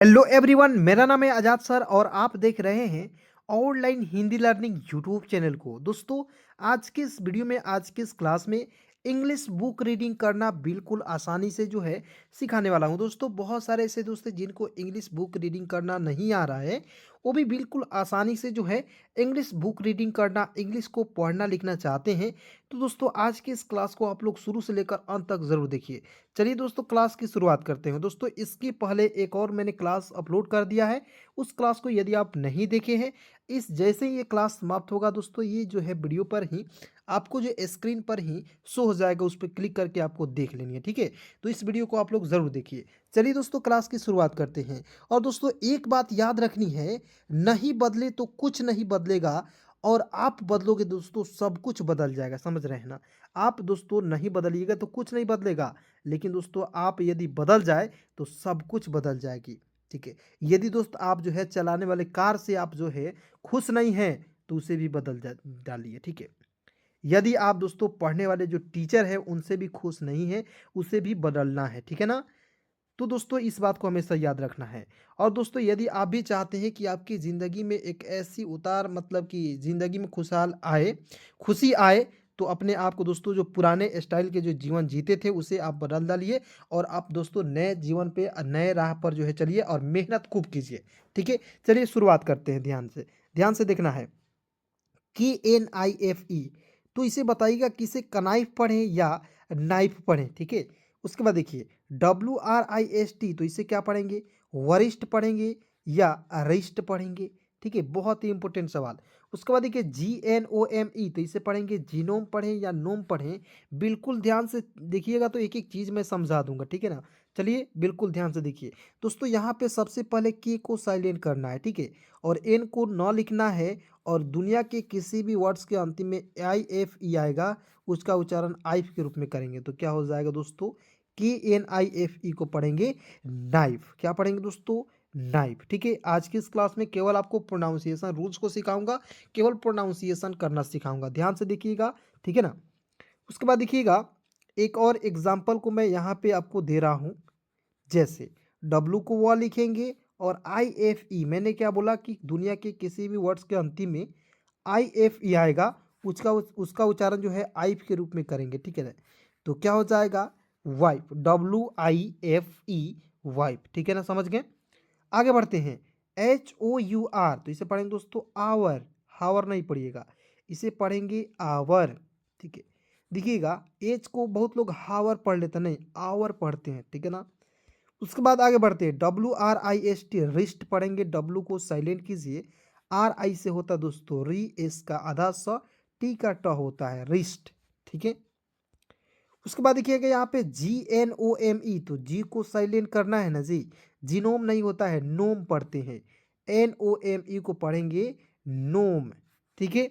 Hello everyone, मेरा नाम है आजाद सर और आप देख रहे हैं online Hindi learning YouTube channel को। दोस्तों, आज के इस वीडियो में, आज के इस क्लास में इंग्लिश बुक रीडिंग करना बिल्कुल आसानी से जो है सिखाने वाला हूं। दोस्तों, बहुत सारे ऐसे दोस्त हैं जिनको इंग्लिश बुक रीडिंग करना नहीं आ रहा है, वो भी बिल्कुल आसानी से जो है इंग्लिश बुक रीडिंग करना, इंग्लिश को पढ़ना लिखना चाहते हैं। तो दोस्तों, आज की इस क्लास को आप लोग शुरू से लेकर अंत तक ज़रूर देखिए। चलिए दोस्तों, क्लास की शुरुआत करते हैं। दोस्तों, इसके पहले एक और मैंने क्लास अपलोड कर दिया है। उस क्लास को यदि आप नहीं देखे हैं, इस जैसे ही ये क्लास समाप्त होगा दोस्तों, ये जो है वीडियो पर ही आपको जो स्क्रीन पर ही शो हो जाएगा, उस पर क्लिक करके आपको देख लेनी है। ठीक है, तो इस वीडियो को आप लोग ज़रूर देखिए। चलिए दोस्तों, क्लास की शुरुआत करते हैं। और दोस्तों, एक बात याद रखनी है, नहीं बदले तो कुछ नहीं बदलेगा, और आप बदलोगे दोस्तों सब कुछ बदल जाएगा। समझ रहे हैं ना? आप दोस्तों नहीं बदलिएगा तो कुछ नहीं बदलेगा, लेकिन दोस्तों आप यदि बदल जाए तो सब कुछ बदल जाएगी। ठीक है, यदि दोस्त आप जो है चलाने वाले कार से आप जो है खुश नहीं हैं, तो उसे भी बदल डालिए। ठीक है, यदि आप दोस्तों पढ़ने वाले जो टीचर है उनसे भी खुश नहीं है, उसे भी बदलना है। ठीक है ना? तो दोस्तों, इस बात को हमेशा याद रखना है। और दोस्तों, यदि आप भी चाहते हैं कि आपकी ज़िंदगी में एक ऐसी उतार, मतलब कि ज़िंदगी में खुशहाल आए, खुशी आए, तो अपने आप को दोस्तों जो पुराने स्टाइल के जो जीवन जीते थे उसे आप बदल डालिए, और आप दोस्तों नए जीवन पे, नए राह पर जो है चलिए और मेहनत खूब कीजिए। ठीक है, चलिए शुरुआत करते हैं। ध्यान से देखना है कि NIFE, तो इसे बताइएगा कि इसे कनाइफ पढ़ें या नाइफ पढ़ें। ठीक है, उसके बाद देखिए WRIST, तो इसे क्या पढ़ेंगे? वरिष्ठ पढ़ेंगे या रिष्ट पढ़ेंगे? ठीक है, बहुत ही इंपॉर्टेंट सवाल। उसके बाद देखिए GNOME, तो इसे पढ़ेंगे जीनोम पढ़ें या नोम पढ़ें? बिल्कुल ध्यान से देखिएगा, तो एक एक चीज़ मैं समझा दूंगा। ठीक है ना? चलिए बिल्कुल ध्यान से देखिए। दोस्तों, यहाँ पे सबसे पहले के को साइलेंट करना है। ठीक है, और एन को न लिखना है, और दुनिया के किसी भी वर्ड्स के अंतिम में IFE आएगा, उसका उच्चारण आइफ के रूप में करेंगे, तो क्या हो जाएगा दोस्तों? KNIFE को पढ़ेंगे नाइफ। क्या पढ़ेंगे दोस्तों? नाइफ। ठीक है, आज की इस क्लास में केवल आपको प्रोनाउंसिएशन रूल्स को सिखाऊंगा, केवल प्रोनाउंसिएशन करना सिखाऊंगा। ध्यान से देखिएगा। ठीक है ना? उसके बाद देखिएगा, एक और एग्जाम्पल को मैं यहाँ पे आपको दे रहा हूँ। जैसे W को व लिखेंगे, और IFE, मैंने क्या बोला कि दुनिया के किसी भी वर्ड्स के अंतिम में IFE आएगा, उसका उसका उच्चारण जो है आइफ के रूप में करेंगे। ठीक है ना? तो क्या हो जाएगा? वाइफ। WIFE, wife. ठीक है ना? समझ गए? आगे बढ़ते हैं। HOUR, तो इसे पढ़ेंगे दोस्तों आवर। हावर नहीं पढ़िएगा, इसे पढ़ेंगे आवर। ठीक है, देखिएगा एच को बहुत लोग हावर पढ़ लेते हैं, नहीं आवर पढ़ते हैं। ठीक है ना? उसके बाद आगे बढ़ते हैं। WRIST, रिस्ट पढ़ेंगे। डब्लू को साइलेंट कीजिए। RI से होता है दोस्तों री, एस का आधा स, टी का ट होता है रिस्ट। ठीक है, उसके बाद देखिएगा यहाँ पे GNOME, तो जी को साइलेंट करना है ना जी, जीनोम नहीं होता है, नोम पढ़ते हैं। NOME को पढ़ेंगे नोम। ठीक है,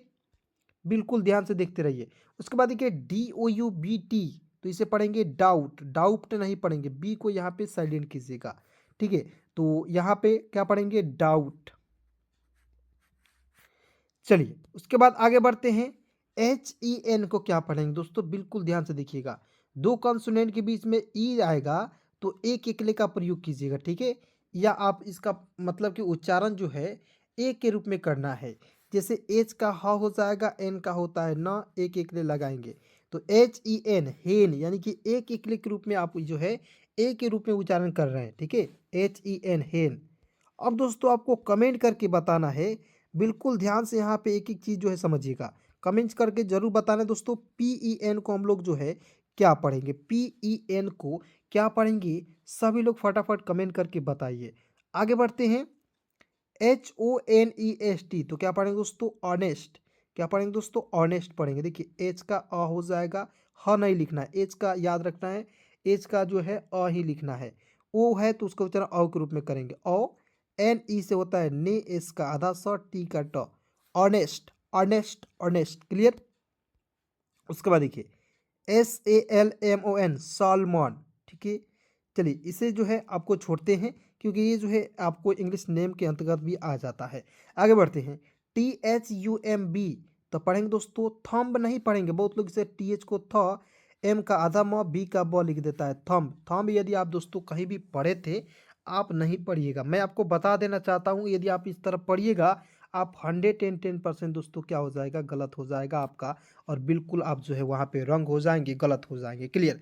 बिल्कुल ध्यान से देखते रहिए। उसके बाद देखिए DOUBT, तो इसे पढ़ेंगे डाउट। डाउट नहीं पढ़ेंगे, बी को यहाँ पे साइलेंट कीजिएगा। ठीक है, तो यहाँ पे क्या पढ़ेंगे? डाउट। चलिए उसके बाद आगे बढ़ते हैं। HEN को क्या पढ़ेंगे दोस्तों? बिल्कुल ध्यान से देखिएगा, दो कंसोनेंट के बीच में ई आएगा, तो एक एकले का प्रयोग कीजिएगा। ठीक है, या आप इसका मतलब कि उच्चारण जो है एक के रूप में करना है। जैसे एच का ह हो जाएगा, एन का होता है न, एक एकले लगाएंगे, तो HEN, हेन, यानी कि एक एकले के रूप में आप जो है ए के रूप में उच्चारण कर रहे हैं। ठीक है, HEN, हेन। अब दोस्तों आपको कमेंट करके बताना है, बिल्कुल ध्यान से यहाँ पे एक एक चीज़ जो है समझिएगा। कमेंट्स करके जरूर बताना दोस्तों। PEN को हम लोग जो है क्या पढ़ेंगे? PEN को क्या पढ़ेंगे? सभी लोग फटाफट कमेंट करके बताइए। आगे बढ़ते हैं। HONEST, तो क्या पढ़ेंगे दोस्तों? ऑनेस्ट। क्या पढ़ेंगे दोस्तों? ऑनेस्ट पढ़ेंगे। देखिए एच का अ हो जाएगा, ह नहीं लिखना है, एच का याद रखना है, एच का जो है अ ही लिखना है। ओ है तो उसका उच्चारण अ के रूप में करेंगे। ओ, NE से होता है ने, एस का आधा स, टी का ट। Honest, honest, honest. क्लियर? उसके बाद देखिए SALMON, सॉलमॉन। ठीक है, चलिए इसे जो है आपको छोड़ते हैं, क्योंकि ये जो है आपको इंग्लिश नेम के अंतर्गत भी आ जाता है। आगे बढ़ते हैं। THUMB, तो पढ़ेंगे दोस्तों थंब नहीं पढ़ेंगे। बहुत लोग इसे TH को थ, एम का आधा म, बी का ब लिख देता है, थंब। थंब यदि आप दोस्तों कहीं भी पढ़े थे, आप नहीं पढ़िएगा। मैं आपको बता देना चाहता हूँ, यदि आप इस तरह पढ़िएगा, आप 110% दोस्तों क्या हो जाएगा, गलत हो जाएगा आपका, और बिल्कुल आप जो है वहाँ पे रंग हो जाएंगे, गलत हो जाएंगे। क्लियर?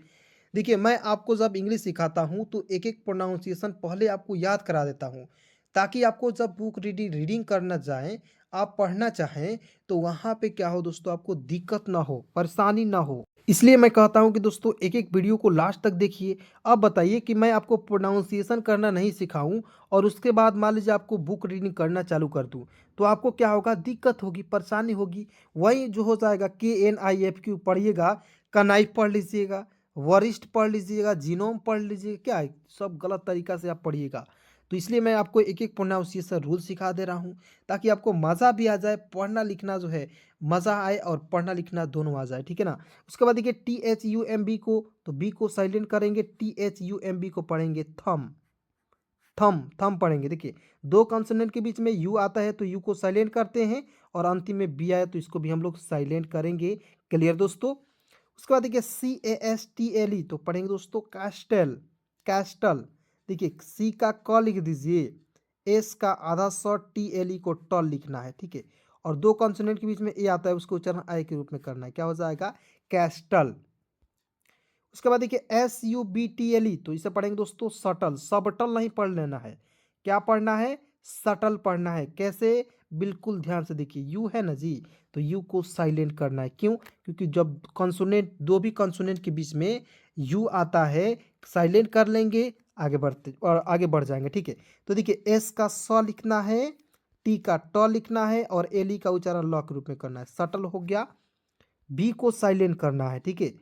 देखिए, मैं आपको जब इंग्लिश सिखाता हूँ तो एक एक प्रोनाउंसिएशन पहले आपको याद करा देता हूँ, ताकि आपको जब बुक रीडिंग रीडिंग करना जाएं, आप पढ़ना चाहें, तो वहाँ पे क्या हो दोस्तों, आपको दिक्कत ना हो, परेशानी ना हो। इसलिए मैं कहता हूँ कि दोस्तों एक एक वीडियो को लास्ट तक देखिए। अब बताइए कि मैं आपको प्रोनाउंसिएशन करना नहीं सिखाऊं और उसके बाद मान लीजिए आपको बुक रीडिंग करना चालू कर दूं, तो आपको क्या होगा, दिक्कत होगी, परेशानी होगी। वही जो हो जाएगा, KNIFQ पढ़िएगा, कनाइफ पढ़ लीजिएगा, वरिष्ठ पढ़ लीजिएगा, जीनोम पढ़ लीजिएगा, क्या है, सब गलत तरीका से आप पढ़िएगा। तो इसलिए मैं आपको एक एक प्रोनाउंसिएशन रूल सिखा दे रहा हूँ, ताकि आपको मज़ा भी आ जाए, पढ़ना लिखना जो है मज़ा आए, और पढ़ना लिखना दोनों आ जाए, ठीक है ना। उसके बाद देखिए THUMB को, तो बी को साइलेंट करेंगे, THUMB को पढ़ेंगे थम, थम थम पढ़ेंगे। देखिए, दो कंसोनेंट के बीच में यू आता है तो यू को साइलेंट करते हैं, और अंतिम में बी आया तो इसको भी हम लोग साइलेंट करेंगे। क्लियर दोस्तों? उसके बाद देखिए CASTLE, तो पढ़ेंगे दोस्तों कैस्टल, कैस्टल। देखिए, सी का क लिख दीजिए, एस का आधा स, TLE को टल लिखना है, ठीक है। और दो कॉन्सोनेंट के बीच में ए आता है, उसको उच्चारण आई के रूप में करना है, क्या हो जाएगा, कैस्टल। उसके बाद देखिए SUBTLE, तो इसे पढ़ेंगे दोस्तों सटल, सबटल नहीं पढ़ लेना है, क्या पढ़ना है, सटल पढ़ना है। कैसे, बिल्कुल ध्यान से देखिए, यू है ना जी, तो यू को साइलेंट करना है। क्यों? क्योंकि जब कंसोनेंट, दो भी कंसोनेंट के बीच में यू आता है, साइलेंट कर लेंगे, आगे बढ़ते और आगे बढ़ जाएंगे, ठीक है। तो देखिए, एस का स लिखना है, टी का ट लिखना है, और एल का उच्चारण ल के रूप में करना है, सटल हो गया। बी को साइलेंट करना है, ठीक है।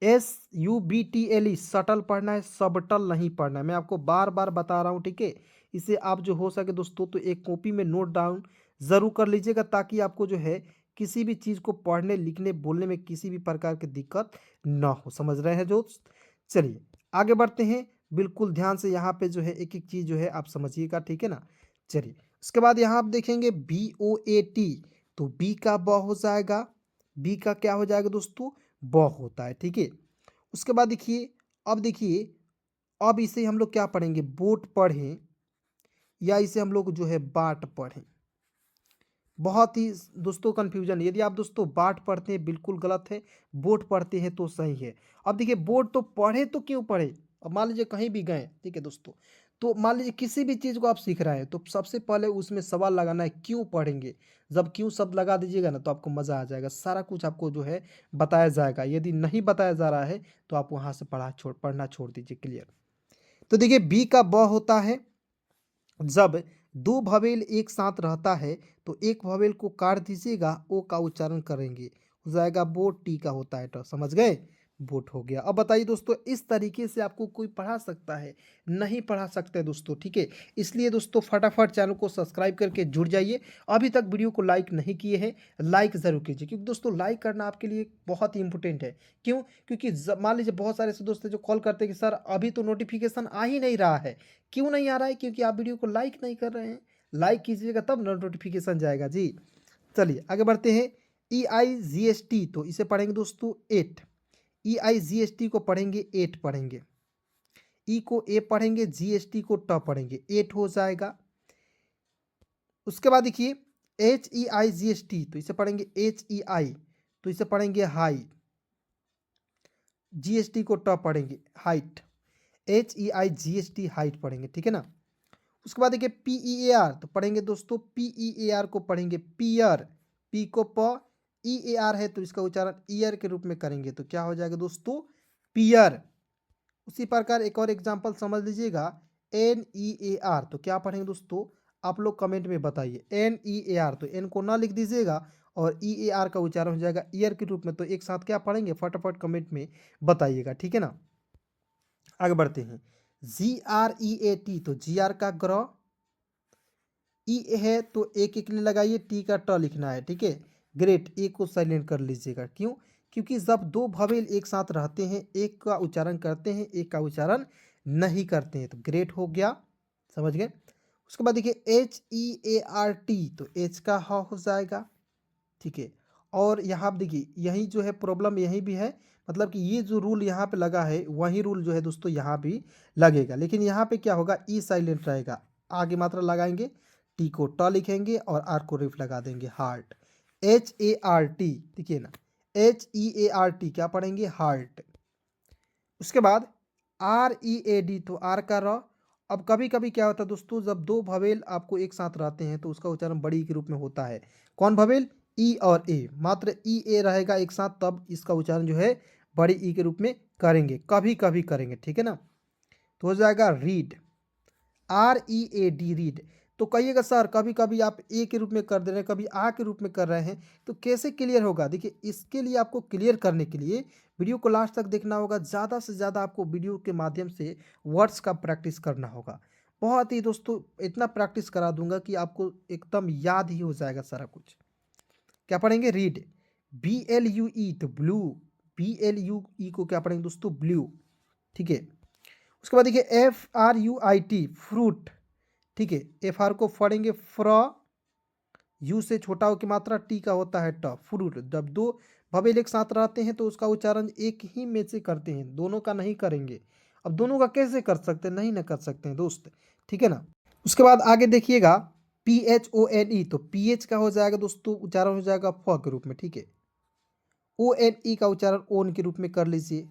SUBTLE सटल पढ़ना है, सबटल नहीं पढ़ना है। मैं आपको बार बार बता रहा हूँ, ठीक है। इसे आप जो हो सके दोस्तों तो एक कॉपी में नोट डाउन ज़रूर कर लीजिएगा, ताकि आपको जो है किसी भी चीज़ को पढ़ने लिखने बोलने में किसी भी प्रकार की दिक्कत ना हो। समझ रहे हैं दोस्त? चलिए आगे बढ़ते हैं, बिल्कुल ध्यान से यहाँ पे जो है एक एक चीज़ जो है आप समझिएगा, ठीक है ना। चलिए, उसके बाद यहाँ आप देखेंगे BOAT, तो बी का ब हो जाएगा, बी का क्या हो जाएगा दोस्तों, ब होता है, ठीक है। उसके बाद देखिए, अब देखिए, अब इसे हम लोग क्या पढ़ेंगे, बोट पढ़ें, या इसे हम लोग जो है बाट पढ़ें। बहुत ही दोस्तों कन्फ्यूजन, यदि आप दोस्तों बाट पढ़ते हैं बिल्कुल गलत है, बोट पढ़ते हैं तो सही है। अब देखिए, बोट तो पढ़े तो क्यों पढ़े, अब मान लीजिए कहीं भी गए, ठीक है दोस्तों, तो मान लीजिए किसी भी चीज़ को आप सीख रहे हैं, तो सबसे पहले उसमें सवाल लगाना है, क्यों पढ़ेंगे। जब क्यों शब्द लगा दीजिएगा ना, तो आपको मज़ा आ जाएगा, सारा कुछ आपको जो है बताया जाएगा। यदि नहीं बताया जा रहा है तो आप वहाँ से पढ़ना छोड़ दीजिए। क्लियर? तो देखिए, बी का ब होता है, जब दो भवेल एक साथ रहता है तो एक भवेल को काट दीजिएगा, ओ का उच्चारण करेंगे, हो जाएगा बोट, टी का होता है ट, समझ गए, बोट हो गया। अब बताइए दोस्तों, इस तरीके से आपको कोई पढ़ा सकता है, नहीं पढ़ा सकते दोस्तों, ठीक है। इसलिए दोस्तों फटाफट चैनल को सब्सक्राइब करके जुड़ जाइए। अभी तक वीडियो को लाइक नहीं किए हैं, लाइक ज़रूर कीजिए, क्योंकि दोस्तों लाइक करना आपके लिए बहुत ही इंपॉर्टेंट है। क्यों? क्योंकि मान लीजिए बहुत सारे ऐसे दोस्त हैं जो कॉल करते हैं कि सर अभी तो नोटिफिकेशन आ ही नहीं रहा है। क्यों नहीं आ रहा है? क्योंकि आप वीडियो को लाइक नहीं कर रहे हैं। लाइक कीजिएगा तब नोटिफिकेशन जाएगा जी। चलिए आगे बढ़ते हैं। EIGST, तो इसे पढ़ेंगे दोस्तों एट, EIGST को पढ़ेंगे एट पढ़ेंगे, ई को ए पढ़ेंगे, GST को ट पढ़ेंगे, एट हो जाएगा। उसके बाद देखिए HEIGST, तो इसे पढ़ेंगे HEI, तो इसे पढ़ेंगे हाई, GST को ट पढ़ेंगे हाइट, HEIGST हाइट पढ़ेंगे, ठीक है ना। उसके बाद देखिए PEAR, तो पढ़ेंगे दोस्तों PEAR को पढ़ेंगे पियर, पी को प, EAR है तो इसका उच्चारण ईयर के रूप में करेंगे, तो क्या हो जाएगा दोस्तों, पियर। उसी प्रकार एक और एग्जांपल समझ लीजिएगा, NEAR, तो क्या पढ़ेंगे दोस्तों, आप लोग कमेंट में बताइए। NEAR, तो एन को ना लिख दीजिएगा, और EAR का उच्चारण हो जाएगा ईयर के रूप में, तो एक साथ क्या पढ़ेंगे, फटाफट कमेंट में बताइएगा, ठीक है ना। आगे बढ़ते हैं। GREAT, तो GR का ग्रह, ई है तो एक एक ने लगाइए, टी का ट लिखना है, ठीक है। ग्रेट, ए को साइलेंट कर लीजिएगा। क्यों? क्योंकि जब दो भवेल एक साथ रहते हैं, एक का उच्चारण करते हैं, एक का उच्चारण नहीं करते हैं, तो ग्रेट हो गया, समझ गए। उसके बाद देखिए HEART, तो एच का ह हो जाएगा, ठीक है। और यहाँ पे देखिए यही जो है प्रॉब्लम यहीं भी है, मतलब कि ये जो रूल यहाँ पे लगा है वही रूल जो है दोस्तों यहाँ भी लगेगा, लेकिन यहाँ पे क्या होगा, ई साइलेंट रहेगा। आगे मात्रा लगाएंगे, टी को ट लिखेंगे और आर को रिफ लगा देंगे, हार्ट, HART, देखिए ना, HEART क्या पढ़ेंगे, हार्ट। उसके बाद READ, तो आर का र। अब कभी कभी क्या होता है दोस्तों, जब दो भवेल आपको एक साथ रहते हैं तो उसका उच्चारण बड़ी ई के रूप में होता है। कौन भवेल, ई और ए, मात्र ई ए रहेगा एक साथ, तब इसका उच्चारण जो है बड़ी ई के रूप में करेंगे, कभी कभी करेंगे, ठीक है ना। तो हो जाएगा रीड, READ, रीड। तो कहिएगा सर कभी कभी आप ए के रूप में कर दे रहे हैं, कभी आ के रूप में कर रहे हैं, तो कैसे क्लियर होगा। देखिए इसके लिए आपको क्लियर करने के लिए वीडियो को लास्ट तक देखना होगा, ज़्यादा से ज़्यादा आपको वीडियो के माध्यम से वर्ड्स का प्रैक्टिस करना होगा। बहुत ही दोस्तों इतना प्रैक्टिस करा दूंगा कि आपको एकदम याद ही हो जाएगा सारा कुछ। क्या पढ़ेंगे, रीड, BLUE, तो ब्लू, BLUE को क्या पढ़ेंगे दोस्तों, ब्लू, ठीक है। उसके बाद देखिए FRUIT, फ्रूट, ठीक है। FR को पढ़ेंगे फ्र, यू से छोटा हो की मात्रा, टी का होता है ट, फ्रूट। जब दो भवेल एक साथ रहते हैं तो उसका उच्चारण एक ही में से करते हैं, दोनों का नहीं करेंगे। अब दोनों का कैसे कर सकते हैं, नहीं ना कर सकते हैं दोस्त, ठीक है ना। उसके बाद आगे देखिएगा PHONE, तो PH का हो जाएगा दोस्तों उच्चारण हो जाएगा फ के रूप में, ठीक है। ONE का उच्चारण ओन के रूप में कर लीजिए।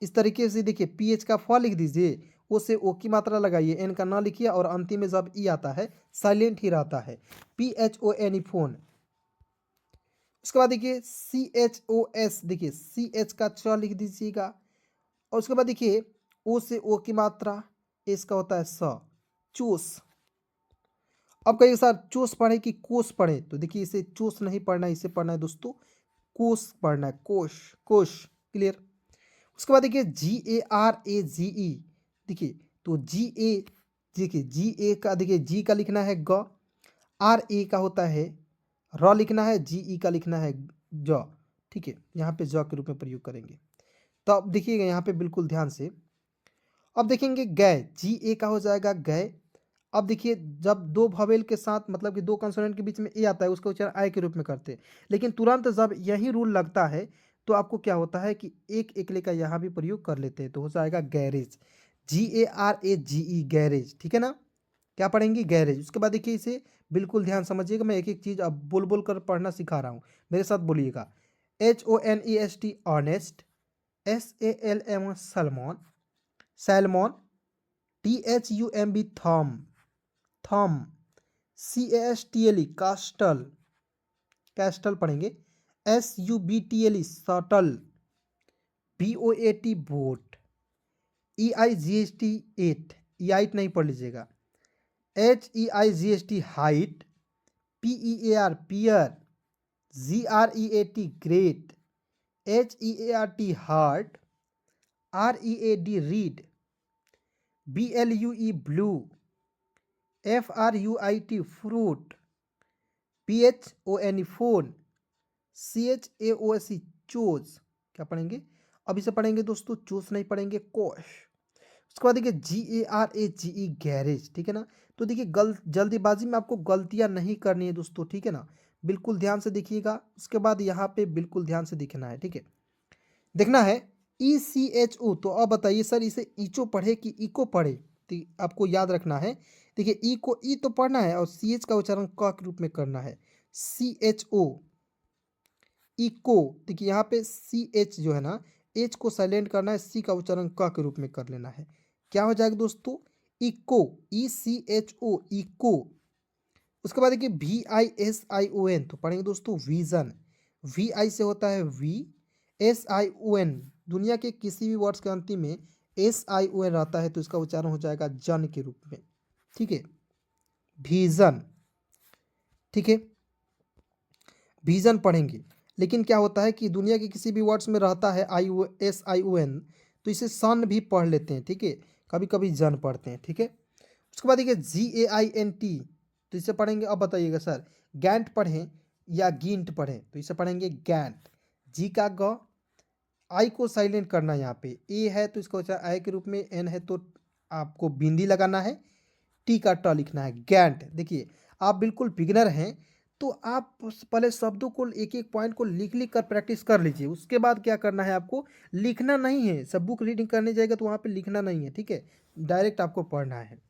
इस तरीके से देखिए PH का फ लिख दीजिए, ओ से ओ की मात्रा लगाइए, एन का ना लिखिए, और अंतिम में जब ई आता है साइलेंट ही रहता है, PHONE, फोन। उसके बाद देखिए CHOS, देखिए CH का च लिख दीजिएगा, और उसके बाद देखिए ओ से ओ की मात्रा, एस का होता है स, चूस। अब कहिए सर चूस पढ़े कि कोस पढ़े, तो देखिए इसे चूस नहीं पढ़ना है, इसे पढ़ना है दोस्तों कोस पढ़ना है, कोश, कोश, क्लियर। उसके बाद देखिए GARAGE, देखिए तो देखिए GA का, देखिए जी का लिखना है ग, RA का होता है र लिखना है, GE का लिखना है ज, ठीक है। यहाँ पे ज के रूप में प्रयोग करेंगे। तो अब देखिएगा यहाँ पे बिल्कुल ध्यान से, अब देखेंगे गए, GA का हो जाएगा गए। अब देखिए जब दो भवेल के साथ, मतलब कि दो कंसोनेंट के बीच में ए आता है उसका उच्चारण आय के रूप में करते हैं, लेकिन तुरंत जब यही रूल लगता है तो आपको क्या होता है कि एक एकले का यहाँ भी प्रयोग कर लेते हैं, तो हो जाएगा गैरेज, GARAGE, गैरेज, ठीक है ना। क्या पढ़ेंगे, गैरेज। उसके बाद देखिए इसे बिल्कुल ध्यान समझिएगा, मैं एक एक चीज़ अब बोल बोल कर पढ़ना सिखा रहा हूँ, मेरे साथ बोलिएगा। HONEST, honest, SALMON, salmon, salmon, THUMB, thumb, thumb, CASTLE, castle, castle पढ़ेंगे, SUBTLE, subtle, BOAT, boat, EIGHT, eight, EIT नहीं पढ़ लीजिएगा, HEIGHT, height, PEAR, pear, GREAT, great, HEART, heart, READ, read, BLUE, blue, FRUIT, fruit, PHONE, phone, CHAOS, chaos. क्या पढ़ेंगे, अब इसे पढ़ेंगे दोस्तों, चूस नहीं पढ़ेंगे, कोश। उसके बाद देखिए GARAGE, गैरेज, ठीक है ना। तो देखिए जल्दीबाजी में आपको गलतियां नहीं करनी है दोस्तों, ठीक है ना, बिल्कुल ध्यान से देखिएगा। उसके बाद यहाँ पे बिल्कुल ध्यान से दिखना है, ठीक है, देखना है। ECHO, तो अब बताइए सर इसे ईचो पढ़े कि इको पढ़े, तो आपको याद रखना है। देखिए ई को ई तो पढ़ना है और CH का उच्चारण क के रूप में करना है, CHO, इको। देखिए यहाँ पे CH जो है ना, H को साइलेंट करना है, C का उच्चारण क के रूप में कर लेना है। क्या हो जाएगा दोस्तों, इको, ECHO, इको। उसके बाद देखिए VISION, तो पढ़ेंगे दोस्तों विजन, VI से होता है V, SION, दुनिया के किसी भी वर्ड्स के अंतिम में SION रहता है तो इसका उच्चारण हो जाएगा जन के रूप में, ठीक है, विजन, ठीक है, विजन पढ़ेंगे। लेकिन क्या होता है कि दुनिया के किसी भी वर्ड्स में रहता है SION, तो इसे सन भी पढ़ लेते हैं, ठीक है, कभी कभी जन पढ़ते हैं, ठीक है। उसके बाद देखिए GAINT, तो इसे पढ़ेंगे। अब बताइएगा सर गैंट पढ़ें या गिंट पढ़ें, तो इसे पढ़ेंगे गैंट, जी का ग, आई को साइलेंट करना, यहाँ पे ए है तो इसको आई के रूप में, एन है तो आपको बिंदी लगाना है, टी का ट लिखना है, गैंट। देखिए आप बिल्कुल बिगिनर हैं तो आप पहले शब्दों को एक-एक पॉइंट को लिख-लिख कर प्रैक्टिस कर लीजिए। उसके बाद क्या करना है आपको, लिखना नहीं है। सब बुक रीडिंग करने जाएगा तो वहाँ पे लिखना नहीं है, ठीक है? डायरेक्ट आपको पढ़ना है।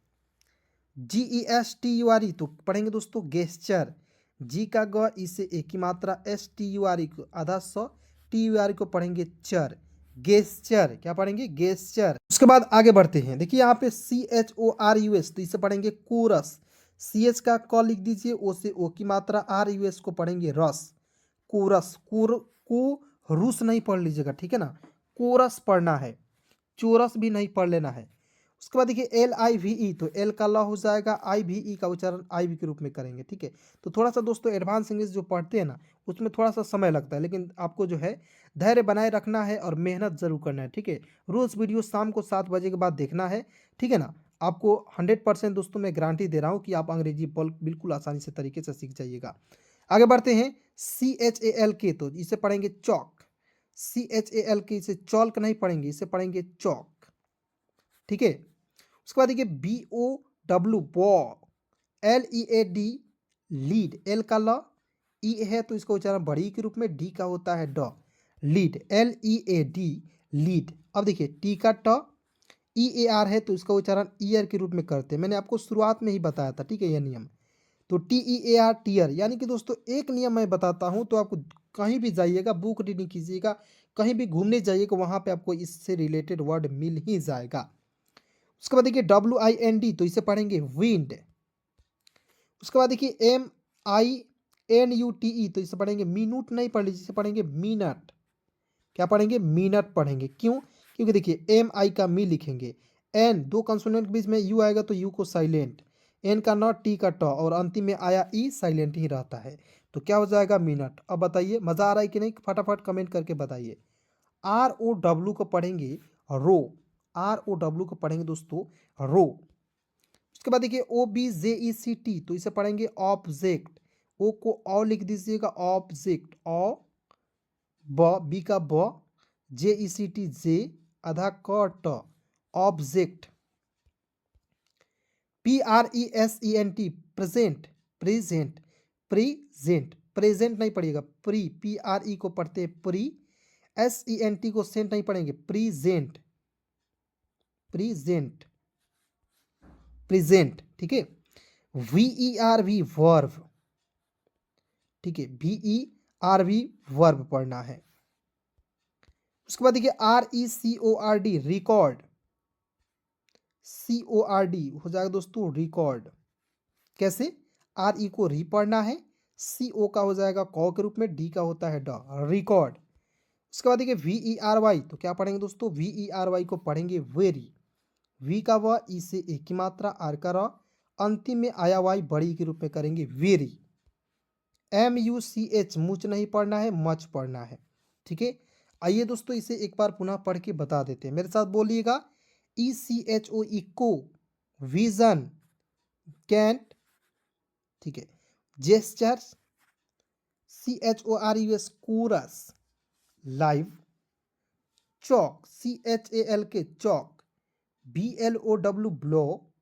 GESTURE तो पढ़ेंगे दोस्तों गेस्चर। जी का ग, ई से एक की मात्रा, STURE को आधा स, TUR को पढ़ेंगे चर, गेस्चर। क्या पढ़ेंगे? गेस्चर। उसके बाद आगे बढ़ते हैं। देखिए यहाँ पे CHORUS तो इसे पढ़ेंगे कोरस। CH का क लिख दीजिए, O से O की मात्रा, RUS को पढ़ेंगे रस, कोरस। को रुस नहीं पढ़ लीजिएगा, ठीक है ना? कोरस पढ़ना है, चोरस भी नहीं पढ़ लेना है। उसके बाद देखिए LIVE तो एल का ल हो जाएगा, IVE का उच्चारण IV के रूप में करेंगे, ठीक है? तो थोड़ा सा दोस्तों एडवांस इंग्लिश जो पढ़ते हैं ना, उसमें थोड़ा सा समय लगता है, लेकिन आपको जो है धैर्य बनाए रखना है और मेहनत जरूर करना है, ठीक है? रोज वीडियो शाम को 7 बजे के बाद देखना है, ठीक है ना? आपको 100% दोस्तों मैं गारंटी दे रहा हूँ कि आप अंग्रेजी बिल्कुल आसानी से तरीके से सीख जाइएगा। आगे बढ़ते हैं। CHALK तो इसे पढ़ेंगे चौक। CHALK इसे चौल्क नहीं पढ़ेंगे, इसे पढ़ेंगे चौक, ठीक है? उसके बाद देखिए BOW बॉ, LEAD लीड, एल का ल, ई है तो इसका उच्चारण बड़ी के रूप में, डी का होता है ड, लीड, LEAD लीड। अब देखिए टी का ट, EAR है तो इसका उच्चारण ईयर के रूप में करते हैं। मैंने आपको शुरुआत में ही बताया था, ठीक है, यह नियम। तो TEAR टीयर, यानी कि दोस्तों एक नियम मैं बताता हूं तो आपको कहीं भी जाइएगा, बुक रीडिंग कीजिएगा, कहीं भी घूमने जाइएगा, वहां पे आपको इससे रिलेटेड वर्ड मिल ही जाएगा। उसके बाद देखिए WIND तो इसे पढ़ेंगे विंड। उसके बाद देखिए MINUTE तो इसे पढ़ेंगे मिनूट नहीं पढ़ लीजिए, इसे पढ़ेंगे मिनट। क्या पढ़ेंगे? मिनट पढ़ेंगे। क्यों? क्योंकि देखिए MI का मी लिखेंगे, एन दो कंसोनेंट के बीच में यू आएगा तो यू को साइलेंट, एन का नॉट, टी का ट और अंतिम में आया ई, साइलेंट ही रहता है। तो क्या हो जाएगा? मिनट। अब बताइए मजा आ रहा है कि नहीं? फटाफट कमेंट करके बताइए। ROW को पढ़ेंगे रो, ROW को पढ़ेंगे दोस्तों रो। उसके बाद देखिए OBJECT तो इसे पढ़ेंगे ऑब्जेक्ट, ओ को ऑ लिख दीजिएगा, ऑब्जेक्ट, ऑ बी का ब, JECT जे, आधा क ट, object. PRESENT present, present, present, present नहीं पढ़िएगा, PRE को पढ़ते हैं प्री, SENT को सेंट नहीं पढ़ेंगे, प्रेजेंट, प्रेजेंट, प्रेजेंट, ठीक है? VERV वर्ब, ठीक है? VERV वर्ब पढ़ना है। उसके बाद देखिए RECORD रिकॉर्ड, CORD हो जाएगा दोस्तों रिकॉर्ड। कैसे? RE को री पढ़ना है, CO का हो जाएगा कौ के रूप में, डी का होता है ड, रिकॉर्ड। उसके बाद देखिए VERY तो क्या पढ़ेंगे दोस्तों? VERY को पढ़ेंगे वेरी, वी का व, ई से एक की मात्रा, आर का र, अंतिम में आया वाई बड़ी के रूप में करेंगे वेरी। MUCH मुच नहीं पढ़ना है, मच पढ़ना है, ठीक है? आइए दोस्तों इसे एक बार पुनः पढ़ के बता देते हैं, मेरे साथ बोलिएगा। ECHO इको, विजन, कैंट, ठीक है? Gestures, CHORUS chorus, live, chalk, CHALK chalk, BLOW blow,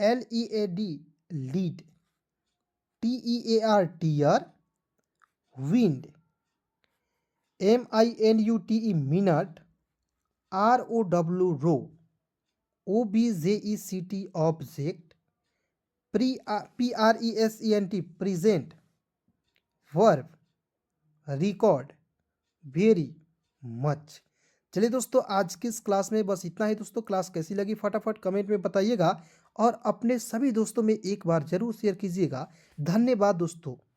LEAD lead, TEAR tear, wind, MINUTE minute, ROW row, OBJECT object, PRESENT present, verb, record, very, much. चलिए दोस्तों आज की इस क्लास में बस इतना ही। दोस्तों क्लास कैसी लगी फटाफट कमेंट में बताइएगा और अपने सभी दोस्तों में एक बार जरूर शेयर कीजिएगा। धन्यवाद दोस्तों।